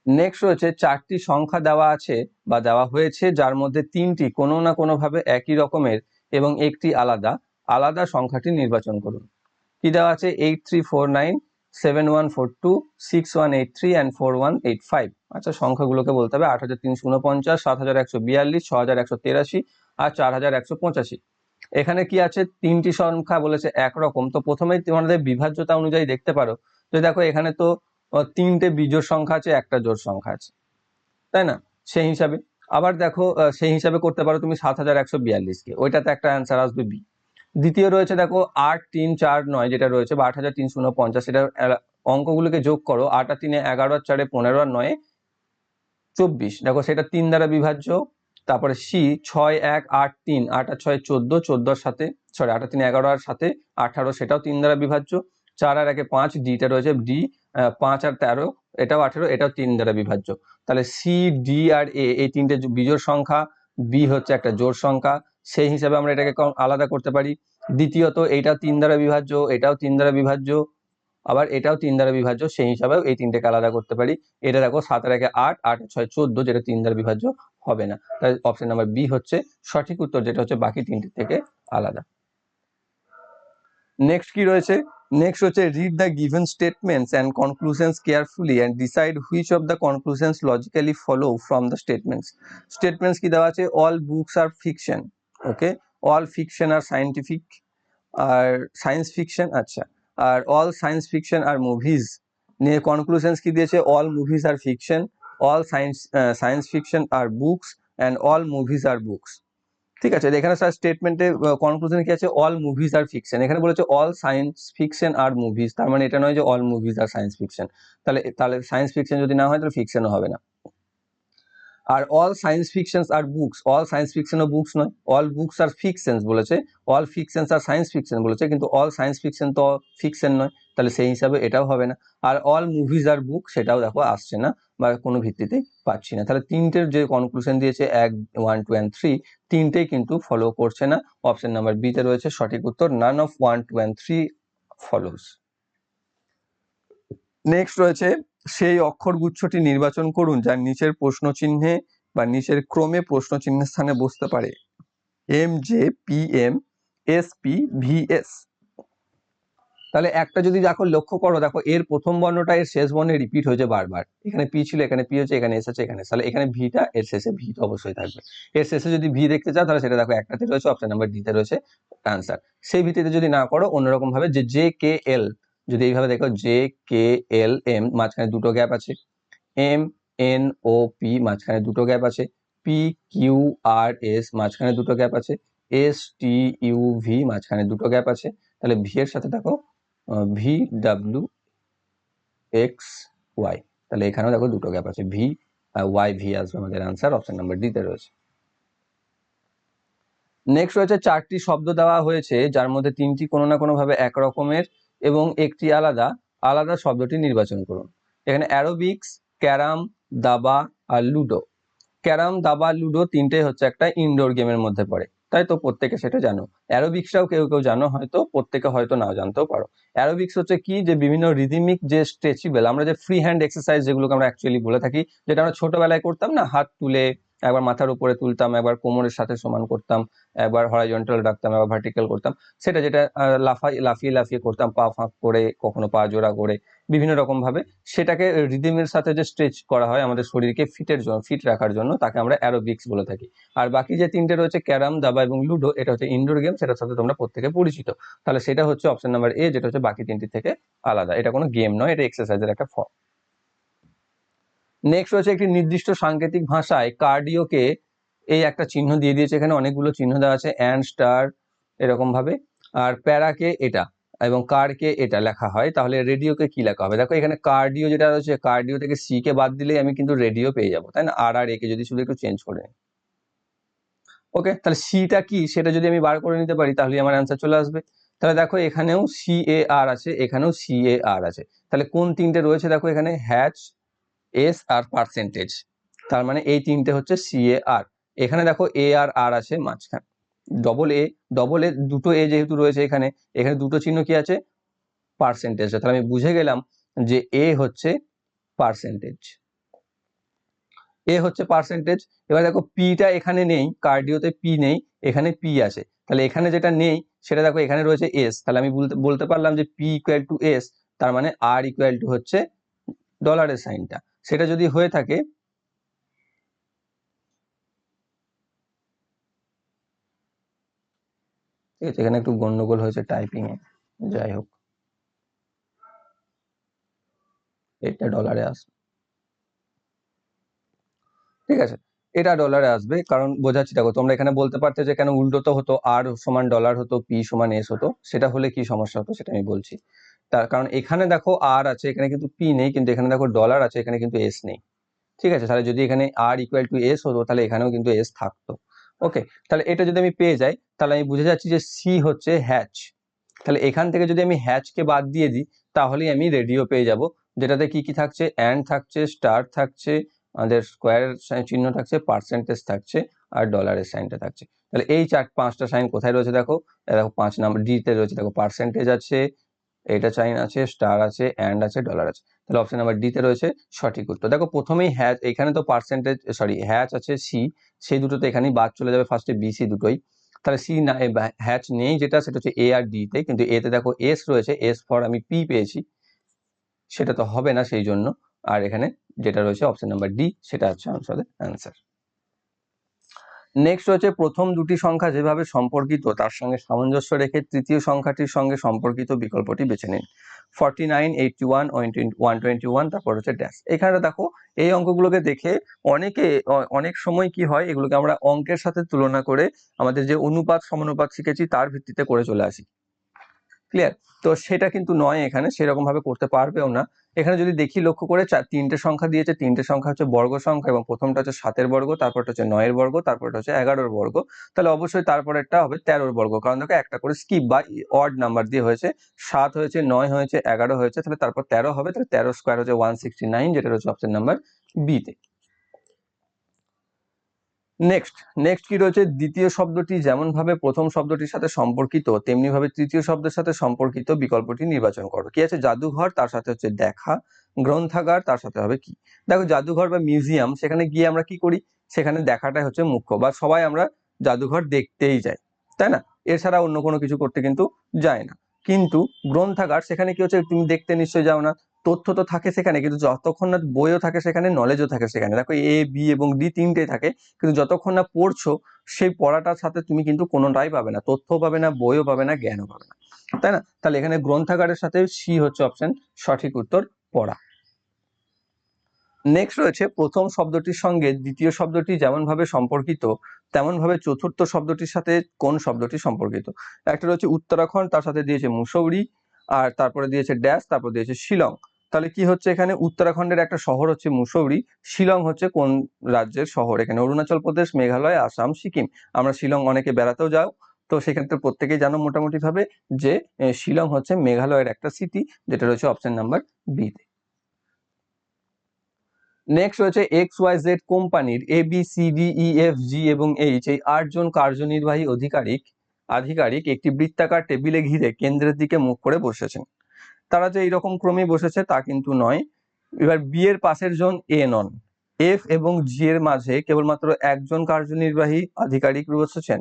নেক্সট রয়েছে 4টি সংখ্যা দেওয়া আছে বা দেওয়া হয়েছে, যার মধ্যে 3টি কোনো না কোনো ভাবে একই রকমের এবং একটি আলাদা, আলাদা সংখ্যাটি নির্বাচন করুন। কি দেওয়া আছে 8349, 7142, 6183 and 4185। আচ্ছা, সংখ্যাগুলোকে বলতে হবে 8349, 7142, 6183 আর 4185। এখানে কি আছে, তিনটি সংখ্যা বলেছে একরকম, তো প্রথমেই তোমাদের বিভাজ্যতা অনুযায়ী দেখতে পারো, তো দেখো এখানে তো 3টে বিজোড় সংখ্যা আছে, একটা জোড় সংখ্যা আছে, তাই না, সেই হিসাবে। আবার দেখো সেই হিসাবে করতে পারো তুমি 7142 কে, ওইটাতে একটা অ্যান্সার আসবে বি। দ্বিতীয় রয়েছে দেখো 8 3 4 9 যেটা রয়েছে, বা 8350, সেটা অঙ্কগুলোকে যোগ করো, 8 আর 3 11 আর 4 15 আর 9 24, দেখো সেটা 3 দ্বারা বিভাজ্য। তারপরে সি 6 1 8 3, 8 আর 6 14, 14 আর সাথে, সরি 8 আর 3 11 আর সাথে 18, সেটাও 3 দ্বারা বিভাজ্য। 4 আর 1 5, ডিটা রয়েছে ডি 5 আর 13, এটাও 18, এটাও 3 দ্বারা বিভাজ্য। তাহলে সি ডি আর এ এই তিনটে বিজোড় সংখ্যা, বি হচ্ছে একটা জোড় সংখ্যা, সেই হিসাবে আমরা এটাকে আলাদা করতে পারি। দ্বিতীয়ত এইটাও 3 দ্বারা বিভাজ্য, এটাও 3 দ্বারা বিভাজ্য, আবার এটাও 3 দ্বারা বিভাজ্য, সেই হিসাবেও এই তিনটেকে আলাদা করতে পারি। এটা দেখো 7 আর 1 8, 8 আর 6 14, যেটা 3 দ্বারা বিভাজ্য হবে না, তাই অপশন নাম্বার বি হচ্ছে সঠিক উত্তর, যেটা হচ্ছে বাকি তিনটে থেকে আলাদা। নেক্সট কি রয়েছে, নেক্সট হচ্ছে read the given statements and conclusions carefully and decide which of the conclusions logically follow from the statements. Statements কি দেওয়া আছে, all books are fiction, okay, all fiction are scientific, are science fiction, আচ্ছা, আর all science fiction are movies. নিয়ে কনক্লুশনস কি দিয়েছে, all movies are fiction, all science fiction are books and all movies are books. ঠিক আছে, এখানে স্যার স্টেটমেন্টে কনক্লুশন কি আছে, অল মুভিজ আর ফিকশন, এখানে বলেছে all science fiction are movies, তার মানে এটা নয় যে অল মুভিজ আর সায়েন্স ফিকশন, তাহলে সায়েন্স ফিকশন যদি না হয় তাহলে ফিকশনও হবে না। আর অল সায়েন্স ফিকশনস আর বুকস, অল সায়েন্স ফিকশন ও বুকস নয়, অল বুকস আর ফিকশনস বলেছে, অল ফিকশনস আর সায়েন্স ফিকশন বলেছে, কিন্তু অল সায়েন্স ফিকশন তো ফিকশন নয়, তাহলে সেই হিসাবে এটাও হবে না। আর অল মুভিজ আর বুক, সেটাও দেখো আসছে না বা কোনো ভিত্তিতেই পাচ্ছি না। তাহলে তিনটের যে কনক্লুশন দিয়েছে 1, 1, 2 and 3, তিনটেই কিন্তু ফলো করছে না। অপশন নাম্বার বি তে রয়েছে সঠিক উত্তর, none of 1, 2 and 3 follows. Next রয়েছে, সেই অক্ষরগুচ্ছটি নির্বাচন করুন যার নিচের প্রশ্ন চিহ্নে বা নিচের ক্রমে প্রশ্ন চিহ্নের স্থানে বসতে পারে M, J, P, M, S, P, V, S. তাহলে একটা যদি দেখো লক্ষ্য করো, দেখো এর প্রথম বর্ণটা এর শেষ বর্ণে রিপিট হয়েছে বারবার, এখানে পি ছিল, এখানে পি হচ্ছে, এখানে এস আছে, এখানে, তাহলে এখানে ভিটা, এর শেষে ভি তো অবশ্যই থাকবে। এর শেষে যদি ভি দেখতে চাও তাহলে সেটা দেখো একটাতে রয়েছে, অপশন নাম্বার ডি তে রয়েছে আনসার। সেই ভিত্তিতে যদি না করো, অন্যরকম ভাবে যে জে কে এল, যদি এইভাবে দেখো জে কে এল এম, মাঝখানে দুটো গ্যাপ আছে, এম এন ও পি, মাঝখানে দুটো গ্যাপ আছে, পি কিউ আর এস, মাঝখানে দুটো গ্যাপ আছে, এস টি ইউ ভি, মাঝখানে দুটো গ্যাপ আছে, তাহলে ভি এর সাথে দেখো ভি ডাব্লিউ এক্স ওয়াই, তাহলে এখানেও দেখো দুটো গ্যাপ আছে, ভি ওয়াই ভি আসবে আমাদের আনসার, অপশন নাম্বার ডি তে রয়েছে। নেক্সট রয়েছে, চারটি শব্দ দেওয়া হয়েছে যার মধ্যে তিনটি কোনো না কোনো ভাবে এক রকমের এবং একটি আলাদা, আলাদা শব্দটি নির্বাচন করুন। এখানে অ্যারোবিক্স, ক্যারাম, দাবা আর লুডো। ক্যারাম, দাবা, লুডো তিনটে হচ্ছে একটা ইনডোর গেমের মধ্যে পড়ে, তাই তো প্রত্যেকে সেটা জানো। অ্যারোবিক্সটাও কেউ কেউ জানো, হয়তো প্রত্যেকে হয়তো নাও জানতেও পারো। অ্যারোবিক্স হচ্ছে কি, যে বিভিন্ন রিদিমিক যে স্ট্রেচেবল, আমরা যে ফ্রি হ্যান্ড এক্সারসাইজ যেগুলোকে আমরা অ্যাকচুয়ালি বলে থাকি, যেটা আমরা ছোটবেলায় করতাম না, হাত তুলে একবার মাথার উপরে তুলতাম, একবার কোমরের সাথে সমান করতাম, একবার হরাইজন্টাল রাখতাম, একবার ভার্টিক্যাল করতাম, সেটা যেটা লাফিয়ে লাফিয়ে করতাম, পা ফাঁক করে, কখনো পা জোড়া করে, বিভিন্ন রকম ভাবে সেটাকে রিদিমের সাথে যে স্ট্রেচ করা হয় আমাদের শরীরকে ফিট রাখার জন্য, তাকে আমরা অ্যারোবিক্স বলে থাকি। আর বাকি যে তিনটে রয়েছে, ক্যারাম, দাবা এবং লুডো, এটা হচ্ছে ইনডোর গেম, সেটার সাথে তোমরা প্রত্যেকে পরিচিত, তাহলে সেটা হচ্ছে অপশন নাম্বার এ, যেটা হচ্ছে বাকি তিনটি থেকে আলাদা। এটা কোনো গেম নয়, এটা এক্সারসাইজের একটা ফর্ম। নেক্সট রয়েছে, একটি নির্দিষ্ট সাংকেতিক ভাষায় কার্ডিওকে, এই একটা চিহ্ন দিয়ে দিয়েছে, এখানে অনেকগুলো চিহ্ন দেওয়া আছে, অ্যান্ড, স্টার, এরকম ভাবে, আর প্যারাকে এটা এবং কারকে এটা লেখা হয়, তাহলে রেডিওকে কি লেখা হবে? দেখো এখানে কার্ডিও যেটা রয়েছে, কার্ডিও থেকে সি কে বাদ দিলেই আমি কিন্তু রেডিও পেয়ে যাবো, তাই না? আর আর এ কে যদি শুধু একটু চেঞ্জ করে নিই, ওকে, তাহলে সিটা কি সেটা যদি আমি বার করে নিতে পারি, তাহলে আমার অ্যান্সার চলে আসবে। তাহলে দেখো এখানেও সি এ আর আছে, এখানেও সি এ আর আছে, তাহলে কোন তিনটে রয়েছে? দেখো এখানে হ্যাচ, এস আর পার্সেন্টেজ, তার মানে এই তিনটে হচ্ছে সি এ আর। এখানে দেখো এ আর আর আছে মাঝখানে, ডবল এ দুটো এ যেহেতু রয়েছে এখানে, এখানে দুটো চিহ্ন কি আছে? পার্সেন্টেজ। তাহলে আমি বুঝে গেলাম যে এ হচ্ছে পার্সেন্টেজ, এ হচ্ছে পার্সেন্টেজ। এবার দেখো পিটা এখানে নেই, কার্ডিওতে পি নেই, এখানে পি আছে, তাহলে এখানে যেটা নেই সেটা দেখো এখানে রয়েছে এস, তাহলে আমি বলতে পারলাম যে পি ইকুয়াল টু এস, তার মানে আর ইকুয়াল টু হচ্ছে ডলারের সাইনটা। সেটা যদি হয়ে থাকে, ঠিক আছে, এখানে একটু গন্ডগোল হয়েছে টাইপিং এ, যাই হোক, এটা ডলারে আসবে, ঠিক আছে, এটা ডলারে আসবে, কারণ বোঝাচ্ছি, দেখো তোমরা এখানে বলতে পারতে যে কেন উল্টো তো হতো, আর সমান ডলার হতো, পি সমান এস হতো, সেটা হলে কি সমস্যা হতো সেটা আমি বলছি। তার কারণ এখানে দেখো আর আছে, এখানে কিন্তু পি নেই, কিন্তু এখানে দেখো ডলার আছে, এখানে কিন্তু এস নেই, ঠিক আছে, তাহলে যদি এখানে আর ইকুয়াল টু এস হতো, তাহলে এখানেও কিন্তু এস থাকতো। ওকে, তাহলে এটা যদি আমি পেয়ে যাই, তাহলে আমি বুঝে যাচ্ছি যে সি হচ্ছে হ্যাচ। তাহলে এখান থেকে যদি আমি হ্যাচকে বাদ দিয়ে দিই, তাহলেই আমি রেডিও পেয়ে যাব, যেটাতে কি কি থাকছে? অ্যান্ড থাকছে, স্টার থাকছে, আমাদের স্কোয়ারের চিহ্ন থাকছে, পার্সেন্টেজ থাকছে, আর ডলারের সাইনটা থাকছে। তাহলে এই পাঁচটা সাইন কোথায় রয়েছে? দেখো দেখো 5 নম্বর ডি তে রয়েছে, দেখো পার্সেন্টেজ আছে, এটা সাইন আছে, স্টার আছে, অ্যান্ড আছে, ডলার আছে, তাহলে অপশন নাম্বার ডি তে রয়েছে সঠিক উত্তর। দেখো প্রথমেই হ্যাচ, এখানে তো পার্সেন্টেজ সরি হ্যাচ আছে, সি, সেই দুটো তো এখানেই বাদ চলে যাবে, ফার্স্টে বি সি দুটোই, তাহলে সি না, হ্যাচ নেই, যেটা সেটা হচ্ছে এ আর ডি তে, কিন্তু এ তে দেখো এস রয়েছে, এস ফর আমি পি পেয়েছি, সেটা তো হবে না সেই জন্য, আর এখানে যেটা রয়েছে অপশন নাম্বার ডি, সেটা হচ্ছে আমাদের অ্যান্সার। নেক্সট হচ্ছে, প্রথম দুটি সংখ্যা যেভাবে সম্পর্কিত তার সঙ্গে সামঞ্জস্য রেখে তৃতীয় সংখ্যাটির সঙ্গে সম্পর্কিত বিকল্পটি বেছে নিন। 49, 81, 121, তারপর হচ্ছে ড্যাশ। এখানে দেখো এই অঙ্কগুলোকে দেখে অনেক সময় কি হয়, এগুলোকে আমরা অঙ্কের সাথে তুলনা করে আমাদের যে অনুপাত সমানুপাত শিখেছি তার ভিত্তিতে করে চলে আসি। ক্লিয়ার? তো সেটা কিন্তু নয়, এখানে সেরকম ভাবে করতে পারবেও না। এখানে যদি দেখি লক্ষ্য করে তিনটে সংখ্যা দিয়েছে, তিনটে সংখ্যা হচ্ছে বর্গ সংখ্যা, এবং প্রথমটা হচ্ছে 7-এর বর্গ, তারপরটা হচ্ছে 9-এর বর্গ, তারপরটা হচ্ছে 11-এর বর্গ। তাহলে অবশ্যই তারপরেরটা হবে 13-এর বর্গ, কারণ দেখো একটা করে স্কিপ বা অড নাম্বার দিয়ে হয়েছে। 7 হয়েছে, 9 হয়েছে, 11 হয়েছে, তাহলে তারপর 13 হবে, তাহলে 13 স্কোয়ার হচ্ছে 169, যেটা হচ্ছে অপশন নাম্বার বি তে। নেক্সট কি রয়েছে? দ্বিতীয় শব্দটি যেমন ভাবে প্রথম শব্দটির সাথে সম্পর্কিত, তেমনি ভাবে তৃতীয় শব্দের সাথে সম্পর্কিত বিকল্পটি নির্বাচন করো। কি আছে? জাদুঘর, তার সাথে হচ্ছে দেখা। গ্রন্থাগার, তার সাথে হবে কি? দেখো, জাদুঘর বা মিউজিয়াম, সেখানে গিয়ে আমরা কি করি? সেখানে দেখাটাই হচ্ছে মুখ্য, বা সবাই আমরা জাদুঘর দেখতেই যাই, তাই না? এছাড়া অন্য কোনো কিছু করতে কিন্তু যায় না। কিন্তু গ্রন্থাগার, সেখানে কি হচ্ছে? তুমি দেখতে নিশ্চয়ই যাও না, তথ্য তো থাকে সেখানে, কিন্তু যতক্ষণ না বইও থাকে সেখানে, নলেজও থাকে সেখানে। দেখো, এ, বি এবং ডি তিনটেই থাকে, কিন্তু যতক্ষণ না পড়ছো, সেই পড়াটার সাথে তুমি কিন্তু কোনোটাই পাবে না, তথ্যও পাবে না, বইও পাবে না, জ্ঞানও পাবে না, তাই না? তাহলে এখানে গ্রন্থাগারের সাথে সি হচ্ছে অপশন সঠিক উত্তর, পড়া। নেক্সট রয়েছে, প্রথম শব্দটির সঙ্গে দ্বিতীয় শব্দটি যেমন ভাবে সম্পর্কিত, তেমন ভাবে চতুর্থ শব্দটির সাথে কোন শব্দটি সম্পর্কিত? একটা রয়েছে উত্তরাখণ্ড, তার সাথে দিয়েছে মুসৌরি, আর তারপরে দিয়েছে ড্যাশ, তারপর দিয়েছে শিলং। তাহলে কি হচ্ছে এখানে? উত্তরাখণ্ডের একটা শহর হচ্ছে মুসৌরি, শিলং হচ্ছে কোন রাজ্যের শহর? এখানে অরুণাচল প্রদেশ, মেঘালয়, আসাম, সিকিম। আমরা শিলং অনেকে বেড়াতেও যাও, তো সেক্ষেত্রে প্রত্যেকেই জানো মোটামুটি ভাবে যে শিলং হচ্ছে মেঘালয়ের একটা সিটি, যেটা রয়েছে অপশন নাম্বার বি তে। নেক্সট রয়েছে, XYZ কোম্পানির ABCDEFG এবং H, এই 8জন কার্যনির্বাহী আধিকারিক একটি বৃত্তাকার টেবিলে ঘিরে কেন্দ্রের দিকে মুখ করে বসেছেন। তারা যে এইরকম ক্রমে বসেছে তা কিন্তু নয়। এবার বি এর পাশের জন এ নন। এফ এবং জি এর মাঝে কেবলমাত্র একজন কার্যনির্বাহী আধিকারিক বসেছেন।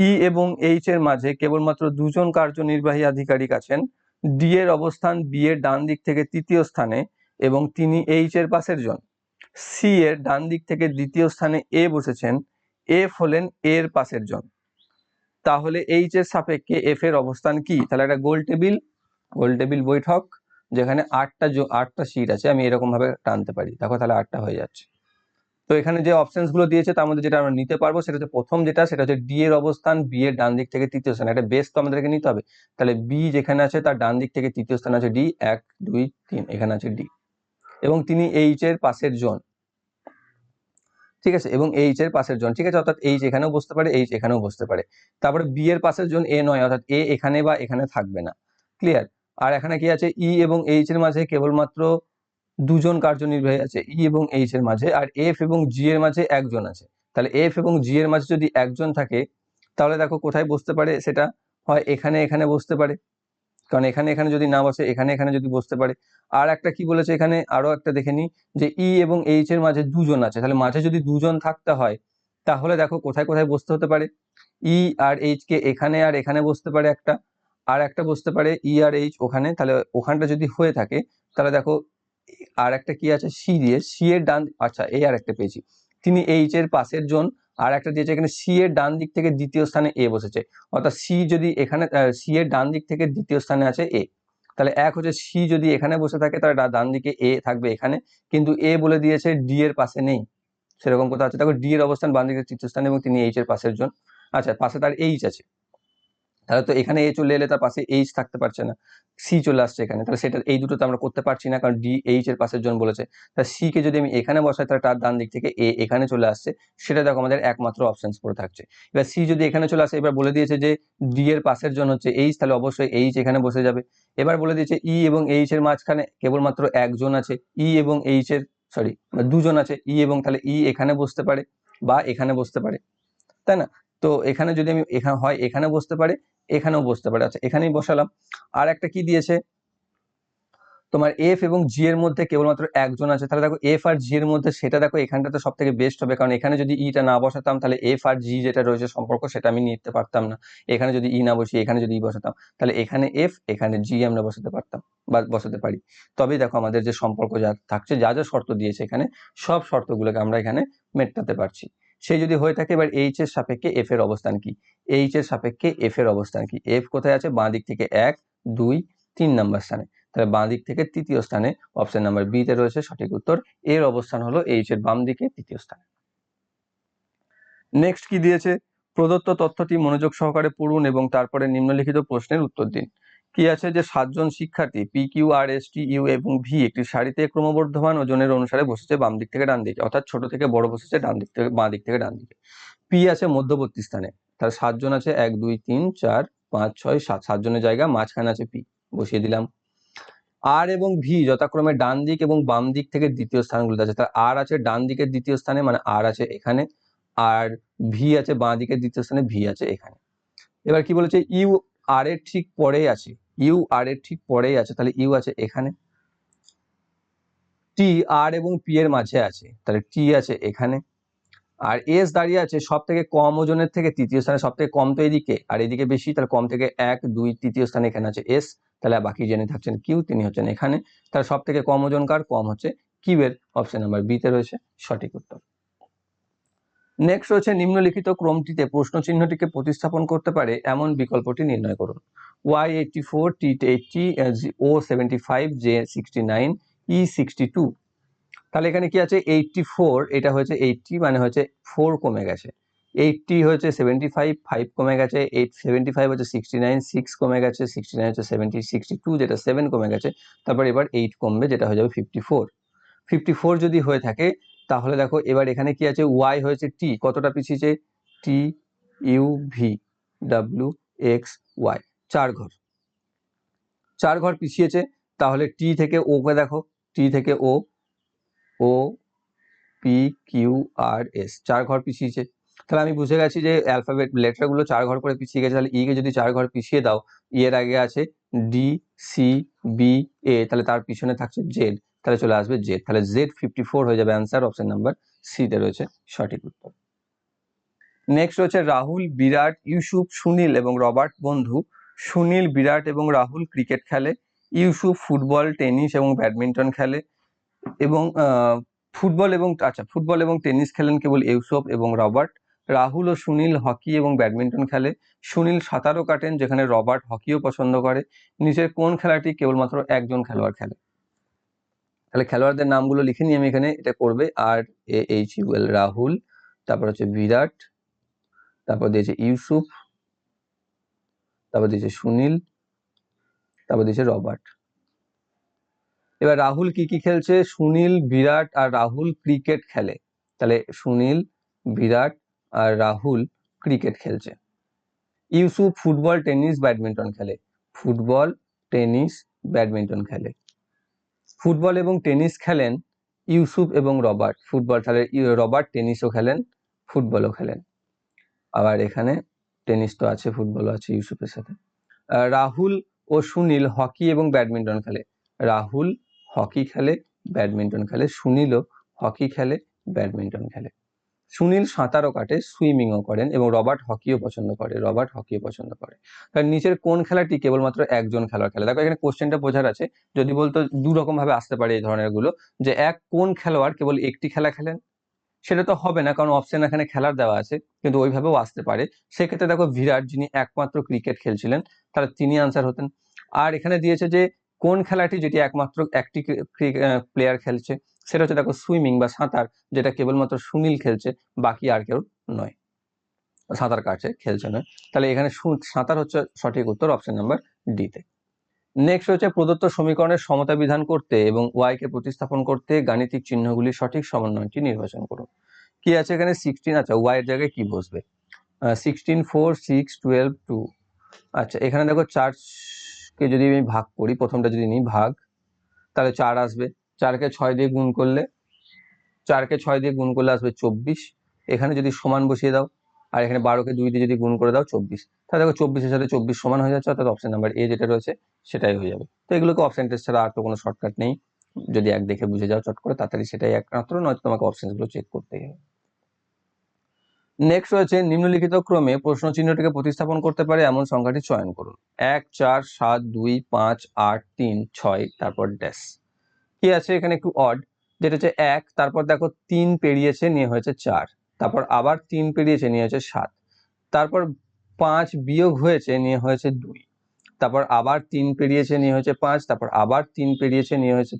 ই এবং এইচ এর মাঝে কেবলমাত্র দুজন কার্যনির্বাহী আধিকারিক আছেন। ডি এর অবস্থান বি এর ডান দিক থেকে তৃতীয় স্থানে, এবং তিনি এইচ এর পাশের জন। সি এর ডান দিক থেকে দ্বিতীয় স্থানে এ বসেছেন, এফ হলেন এর পাশের জন। তাহলে এইচ এর সাপেক্ষে এফ এর অবস্থান কি? তাহলে একটা গোল টেবিল বৈঠক, যেখানে 8টা সিট আছে, আমি এরকম ভাবে টানতে পারি, দেখো তাহলে 8টা হয়ে যাচ্ছে। তো এখানে যে অপশনস গুলো দিয়েছে তার মধ্যে যেটা আমরা নিতে পারবো সেটা হচ্ছে প্রথম যেটা, সেটা হচ্ছে ডি এর অবস্থান বি এর ডান দিক থেকে তৃতীয় স্থানে। একটা বেস তো আমাদেরকে নিতে হবে, তাহলে বি যেখানে আছে তার ডান দিক থেকে তৃতীয় স্থানে আছে ডি, 1 2 3, এখানে আছে ডি, এবং তিনি এইচ এর পাশের জন, ঠিক আছে, এবং এইচ এর পাশের জন, ঠিক আছে, অর্থাৎ এইচ এখানেও বসতে পারে, এইচ এখানেও বসতে পারে। তারপরে বি এর পাশের জন এ নয়, অর্থাৎ এ এখানে বা এখানে থাকবে না, ক্লিয়ার? আর এখানে কি আছে? ই এবং এইচ এর মাঝে কেবলমাত্র দুজন কার্যনির্বাহী আছে, ই এবং এইচ এর মাঝে, আর এফ এবং জি এর মাঝে একজন আছে। তাহলে এফ এবং জি এর মাঝে যদি একজন থাকে, তাহলে দেখো কোথায় বসতে পারে? সেটা হয় এখানে বসতে পারে, কারণ এখানে যদি না বসে, এখানে যদি বসতে পারে। আর একটা কি বলেছে এখানে, আরো একটা দেখে নি, যে ই এবং এইচ এর মাঝে দুজন আছে, তাহলে মাঝে যদি দুজন থাকতে হয়, তাহলে দেখো কোথায় বসতে হতে পারে? ই আর এইচ কে এখানে আর এখানে বসতে পারে একটা, আর একটা বসতে পারে ই আর এইচ ওখানে। তাহলে ওখানটা যদি হয়ে থাকে, তাহলে দেখো আর একটা কি আছে, সি দিয়ে, সি এর ডান, আচ্ছা এই আর একটা পেয়েছি, তিনি এইচ এর পাশের জন। আর একটা দিয়েছে এখানে, সি এর ডান দিক থেকে দ্বিতীয় স্থানে এ বসেছে, অর্থাৎ সি যদি এখানে, সি এর ডান দিক থেকে দ্বিতীয় স্থানে আছে এ, তাহলে এক হচ্ছে সি যদি এখানে বসে থাকে তাহলে ডান দিকে এ থাকবে এখানে, কিন্তু এ বলে দিয়েছে ডি এর পাশে নেই, সেরকম কোথাও আছে? দেখো, ডি এর অবস্থান বাম দিকে তৃতীয় স্থানে, এবং তিনি এইচ এর পাশের জন। আচ্ছা, পাশে তার এইচ আছে, তাহলে তো এখানে এ চলে এলে তার পাশে এইচ থাকতে পারছে না, সি চলে আসছে এখানে, তাহলে সেটা এই দুটো তো আমরা করতে পারছি না, কারণ ডি এইচ এর পাশের জন বলেছে। তাহলে সি কে যদি আমি এখানে বসাই, তাহলে তার ডান দিক থেকে এ এখানে চলে আসছে, সেটা দেখো আমাদের একমাত্র অপশনস পড়ে থাকছে। এবার সি যদি এখানে চলে আসে, এবার বলে দিয়েছে যে ডি এর পাশের জন হচ্ছে এইচ, তাহলে অবশ্যই এইচ এখানে বসে যাবে। এবার বলে দিয়েছে ই এবং এইচ এর মাঝখানে কেবলমাত্র একজন আছে, ই এবং এইচ এর, সরি, দুজন আছে, ই এবং, তাহলে ই এখানে বসতে পারে বা এখানে বসতে পারে, তাই না? তো এখানে যদি আমি এখানে হয় এখানে বসতে পারে, এখানেও বসতে পারে। আচ্ছা, এখানেই বসালাম। আর একটা কি দিয়েছে তোমার, এফ এবং জি এর মধ্যে কেবলমাত্র একজন আছে, তাহলে দেখো এফ আর জি এর মধ্যে, সেটা দেখো এখানটাতে সব থেকে বেস্ট হবে, কারণ এখানে যদি ইটা না বসাতাম, তাহলে এফ আর জি যেটা রয়েছে সম্পর্ক, সেটা আমি নিতে পারতাম না। এখানে যদি ই না বসি, এখানে যদি ই বসাতাম, তাহলে এখানে এফ এখানে জি আমরা বসাতে পারতাম বা বসাতে পারি। তবেই দেখো আমাদের যে সম্পর্ক যা থাকছে, যা যা শর্ত দিয়েছে এখানে, সব শর্তগুলোকে আমরা এখানে মেটাতে পারছি। সেই যদি হয়ে থাকে, এবার এইচ এর সাপেক্ষে এফ এর অবস্থান কি? এইচ এর সাপেক্ষে এফ এর অবস্থান কি? এফ কোথায় আছে? বাঁ দিক থেকে 1 2 3 নাম্বার স্থানে, তাহলে বাঁ দিক থেকে তৃতীয় স্থানে, অপশন নাম্বার বি তে রয়েছে সঠিক উত্তর। এর অবস্থান হলো এইচ এর বাম দিকে তৃতীয় স্থানে। নেক্সট কি দিয়েছে? প্রদত্ত তথ্যটি মনোযোগ সহকারে পড়ুন এবং তারপরে নিম্নলিখিত প্রশ্নের উত্তর দিন। কি আছে যে 7জন শিক্ষার্থী P Q R S T U এবং ভি একটি সারিতে ক্রমবর্ধমান ওজনের অনুসারে বসেছে বাম দিক থেকে ডান দিকে, অর্থাৎ ছোট থেকে বড় বসেছে ডান দিক থেকে বাঁ দিক থেকে ডান দিকে। পি আছে মধ্যবর্তী স্থানে, তাহলে 7জন আছে 1 2 3 4 5 6 7, 7জনের জায়গা মাঝখানে আছে পি, বসিয়ে দিলাম। আর এবং ভি যথাক্রমে ডান দিক এবং বাম দিক থেকে দ্বিতীয় স্থানগুলোতে আছে, তাহলে আর আছে ডান দিকের দ্বিতীয় স্থানে মানে আর আছে এখানে, আর ভি আছে বাঁ দিকের দ্বিতীয় স্থানে, ভি আছে এখানে। এবার কি বলেছে, ইউ আর এর ঠিক পরেই আছে, ইউ আর এর ঠিক পরেই আছে, তাহলে ইউ আছে এখানে। টি আর এবং পি এর মাঝে আছে, তাহলে টি আছে এখানে। আর এস দাঁড়িয়ে আছে সব থেকে কম ওজনের থেকে তৃতীয় স্থানে, সব থেকে কম তো এদিকে আর এদিকে বেশি, তাহলে কম থেকে 1 2 তৃতীয় স্থানে এখানে আছে এস, তাহলে বাকি জেনে থাকছেন কিউ, তিনি হচ্ছেন এখানে। তাহলে সব থেকে কম ওজন কার, কম হচ্ছে কিউ এর, অপশন নাম্বার বি তে রয়েছে সঠিক উত্তর। নেক্সট রয়েছে নিম্নলিখিত ক্রমটিতে প্রশ্ন চিহ্নটিকে প্রতিস্থাপন করতে পারে এমন বিকল্পটি নির্ণয় করুন। y84, t80, o75, j69, e62। তাহলে এখানে কি আছে, 84 এটা হয়েছে 80 মানে হচ্ছে 4 কমে গেছে, 80 হয়েছে 75 5 কমে গেছে, 75 হচ্ছে 69 6 কমে গেছে, 69 হচ্ছে 70 62 যেটা 7 কমে গেছে, তারপর এবার 8 কমবে যেটা হয়ে যাবে 54। 54 যদি হয়ে থাকে তাহলে দেখো এবার এখানে কি আছে, y হয়েছে t, কতটা পিছিয়েছে, t u v w x y, 4 ঘর, 4 ঘর পিছিয়েছে। তাহলে t থেকে o কে দেখো, t থেকে o, o P Q R S 4 ঘর পিছিয়েছে, তাহলে আমি বুঝে গেছি যে অ্যালফাবেট লেটার গুলো 4 ঘর করে পিছিয়ে গেছে। তাহলে ই কে যদি 4 ঘর পিছিয়ে দাও, ই এর আগে আছে ডি সি বি এ, তাহলে তার পিছনে থাকছে জেড, তাহলে চলে আসবে জেড, তাহলে জেড 54 হয়ে যাবে অ্যান্সার, অপশন নাম্বার সি তে রয়েছে সঠিক উত্তর। নেক্সট রয়েছে রাহুল, বিরাট, ইউসুফ, সুনীল এবং রবার্ট বন্ধু। সুনীল, বিরাট এবং রাহুল ক্রিকেট খেলে, ইউসুফ ফুটবল, টেনিস এবং ব্যাডমিন্টন খেলে, এবং ফুটবল এবং টেনিস খেলেন কেবল ইউসুফ এবং রবার্ট। রাহুল ও সুনীল হকি এবং ব্যাডমিন্টন খেলে, সুনীল সাঁতারও কাটেন যেখানে রবার্ট হকিও পছন্দ করে। নিচের কোন খেলাটি কেবলমাত্র একজন খেলোয়াড় খেলে? তাহলে খেলোয়াড়দের নামগুলো লিখে নিই আমি এখানে, এটা করবে R A H U L Rahul, তারপর হচ্ছে বিরাট, তারপর দিয়েছে ইউসুফ, তারপর দিয়েছে সুনীল, তারপর দিয়েছে রবার্ট। এবার রাহুল কি কি খেলছে, সুনীল, বিরাট আর রাহুল ক্রিকেট খেলে, তাহলে সুনীল, বিরাট আর রাহুল ক্রিকেট খেলছে। ইউসুফ ফুটবল, টেনিস, ব্যাডমিন্টন খেলে, ফুটবল, টেনিস, ব্যাডমিন্টন খেলে। ফুটবল এবং টেনিস খেলেন ইউসুফ এবং রবার্ট, ফুটবল, তাহলে রবার্ট টেনিসও খেলেন, ফুটবলও খেলেন। আবার এখানে টেনিস তো আছে, ফুটবলও আছে ইউসুফের সাথে। রাহুল ও সুনীল হকি এবং ব্যাডমিন্টন খেলে, রাহুল হকি খেলে, ব্যাডমিন্টন খেলে, সুনীলও হকি খেলে, ব্যাডমিন্টন খেলে। সুনীল সাঁতারও কাটে, সুইমিংও করেন এবং রবার্ট হকিও পছন্দ করে, রবার্ট হকিও পছন্দ করে। তার নিচের কোন খেলাটি কেবলমাত্র একজন খেলোয়াড় খেলে? দেখো এখানে কোশ্চেনটা বোঝার আছে, যদি বলতো দু রকম ভাবে আসতে পারে এই ধরনের গুলো, যে কোন খেলোয়াড় কেবল একটি খেলা খেলেন, সেটা তো হবে না কারণ অপশন এখানে খেলার দেওয়া আছে, কিন্তু ওইভাবেও আসতে পারে। সেক্ষেত্রে দেখো বিরাট যিনি একমাত্র ক্রিকেট খেলছিলেন, তাহলে তিনি আনসার হতেন। আর এখানে দিয়েছে যে কোন খেলাটি যেটি একমাত্র একটি প্লেয়ার খেলছে, সেটা হচ্ছে দেখো সুইমিং বা সাঁতার, যেটা কেবলমাত্র সুনীল খেলছে, বাকি আর কেউ নয়, সাঁতার কাটছে, খেলছে নয়। তাহলে এখানে সাঁতার হচ্ছে সঠিক উত্তর, অপশন নাম্বার ডি তে। নেক্সট হচ্ছে প্রদত্ত সমীকরণের সমতা বিধান করতে এবং ওয়াই কে প্রতিস্থাপন করতে গাণিতিক চিহ্নগুলির সঠিক সমন্বয়টি নির্বাচন করুন। কি আছে এখানে 16, আচ্ছা ওয়াই এর জায়গায় কি বসবে, 16 4 6 12 2। আচ্ছা এখানে দেখো 4 কে যদি আমি ভাগ করি, প্রথমটা যদি নিই ভাগ, তাহলে 4 আসবে, 4 কে 6 দিয়ে গুণ করলে, 4 কে 6 দিয়ে গুণ করলে আসবে 24। এখানে যদি সমান বসিয়ে দাও, আর এখানে 12 কে 2 দিয়ে যদি গুণ করে দাও 24, তাহলে দেখো 24 এর সাথে 24 সমান হয়ে যাচ্ছে, অর্থাৎ অপশন নাম্বার এ যেটা রয়েছে সেটাই হয়ে যাবে। তো এগুলোকে অপশন টেস্ট ছাড়া আর তো কোনো শর্টকাট নেই, যদি এক দেখে বুঝে যাও চট করে তাড়াতাড়ি সেটাই একমাত্র, নয়তো তোমাকে অপশন গুলো চেক করতেই হবে। নেক্সট রয়েছে নিম্নলিখিত ক্রমে প্রশ্ন চিহ্নটিকে প্রতিস্থাপন করতে পারে এমন সংখ্যাটি চয়ন করুন। 1 4 7 2 5 8 3 6, তারপর ড্যাশ। কি আছে এখানে একটু অড, যেটা হচ্ছে 1, তারপর দেখো 3 পেরিয়েছে নিয়ে হয়েছে 4, তারপর আবার 3 পেরিয়েছে নিয়ে হয়েছে 7, তারপর 5 বিয়োগ হয়েছে নিয়ে হয়েছে 2, তারপর আবার 3 পেরিয়েছে নিয়ে হয়েছে 5, তারপর আবার 3 পেরিয়েছে নিয়ে হয়েছে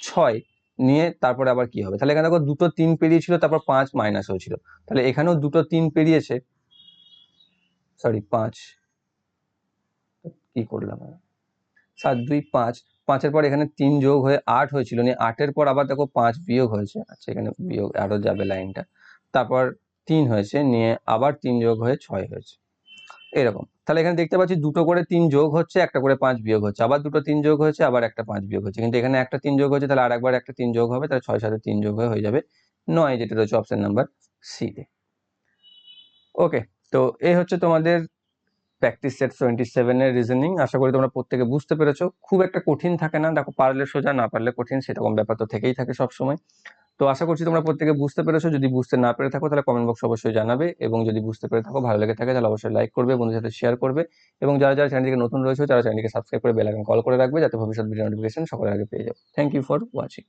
6 নিয়ে তারপরে আবার কি হবে, তাহলে এখানে দেখো দুটো 3 পেরিয়েছিল, তারপর 5 মাইনাস হয়েছিল, তাহলে এখানেও দুটো 3 পেরিয়েছে, সরি 5 কি করলাম 7 2 5, 5-এর পর এখানে 3 যোগ হয়ে 8 হয়েছিল, নিয়ে 8-এর পর আবার দেখো 5 বিয়োগ হয়েছে, আচ্ছা এখানে বিয়োগ আরো যাবে লাইনটা, তারপর 3 হয়েছে, নিয়ে আবার 3 যোগ হয়ে 6 হয়েছে, এরকম। তাহলে এখানে দেখতে পাচ্ছি দুটো করে 3 যোগ হচ্ছে, একটা করে 5 বিয়োগ হচ্ছে, আবার দুটো 3 যোগ হয়েছে, আবার একটা 5 বিয়োগ হচ্ছে, কিন্তু এখানে একটা 3 যোগ হয়েছে, তাহলে আরেকবার একটা 3 যোগ হবে, তাহলে 6 সাথে 3 যোগ হয়ে যাবে 9, যেটা রয়েছে অপশন নাম্বার সি তে। ওকে, তো এই হচ্ছে তোমাদের প্র্যাকটিস সেট 27 এর রিজনিং। আশা করি তোমরা প্রত্যেকে বুঝতে পেরেছো, খুব একটা কঠিন থাকে না, দেখো পারলে সোজা না পারলে কঠিন, সেরকম ব্যাপার তো থেকেই থাকে সবসময়। তো আশা করছি তোমরা প্রত্যেকে বুঝতে পেরেছো, যদি বুঝতে না পেরে থাকো তাহলে কমেন্ট বক্সে অবশ্যই জানাবে, এবং যদি বুঝতে পেরে থাকো ভালো লেগে থাকে তাহলে অবশ্যই লাইক করবে, বন্ধুদের সাথে শেয়ার করবে, এবং যারা যারা চ্যানেলটিকে নতুন রয়েছে তারা চ্যানেলটিকে সাবস্ক্রাইব করে বেল আইকন কল করে রাখবে, যাতে ভবিষ্যৎ ভিডিও নোটিফিকেশন সবার আগে পেয়ে যাও। Thank you for watching.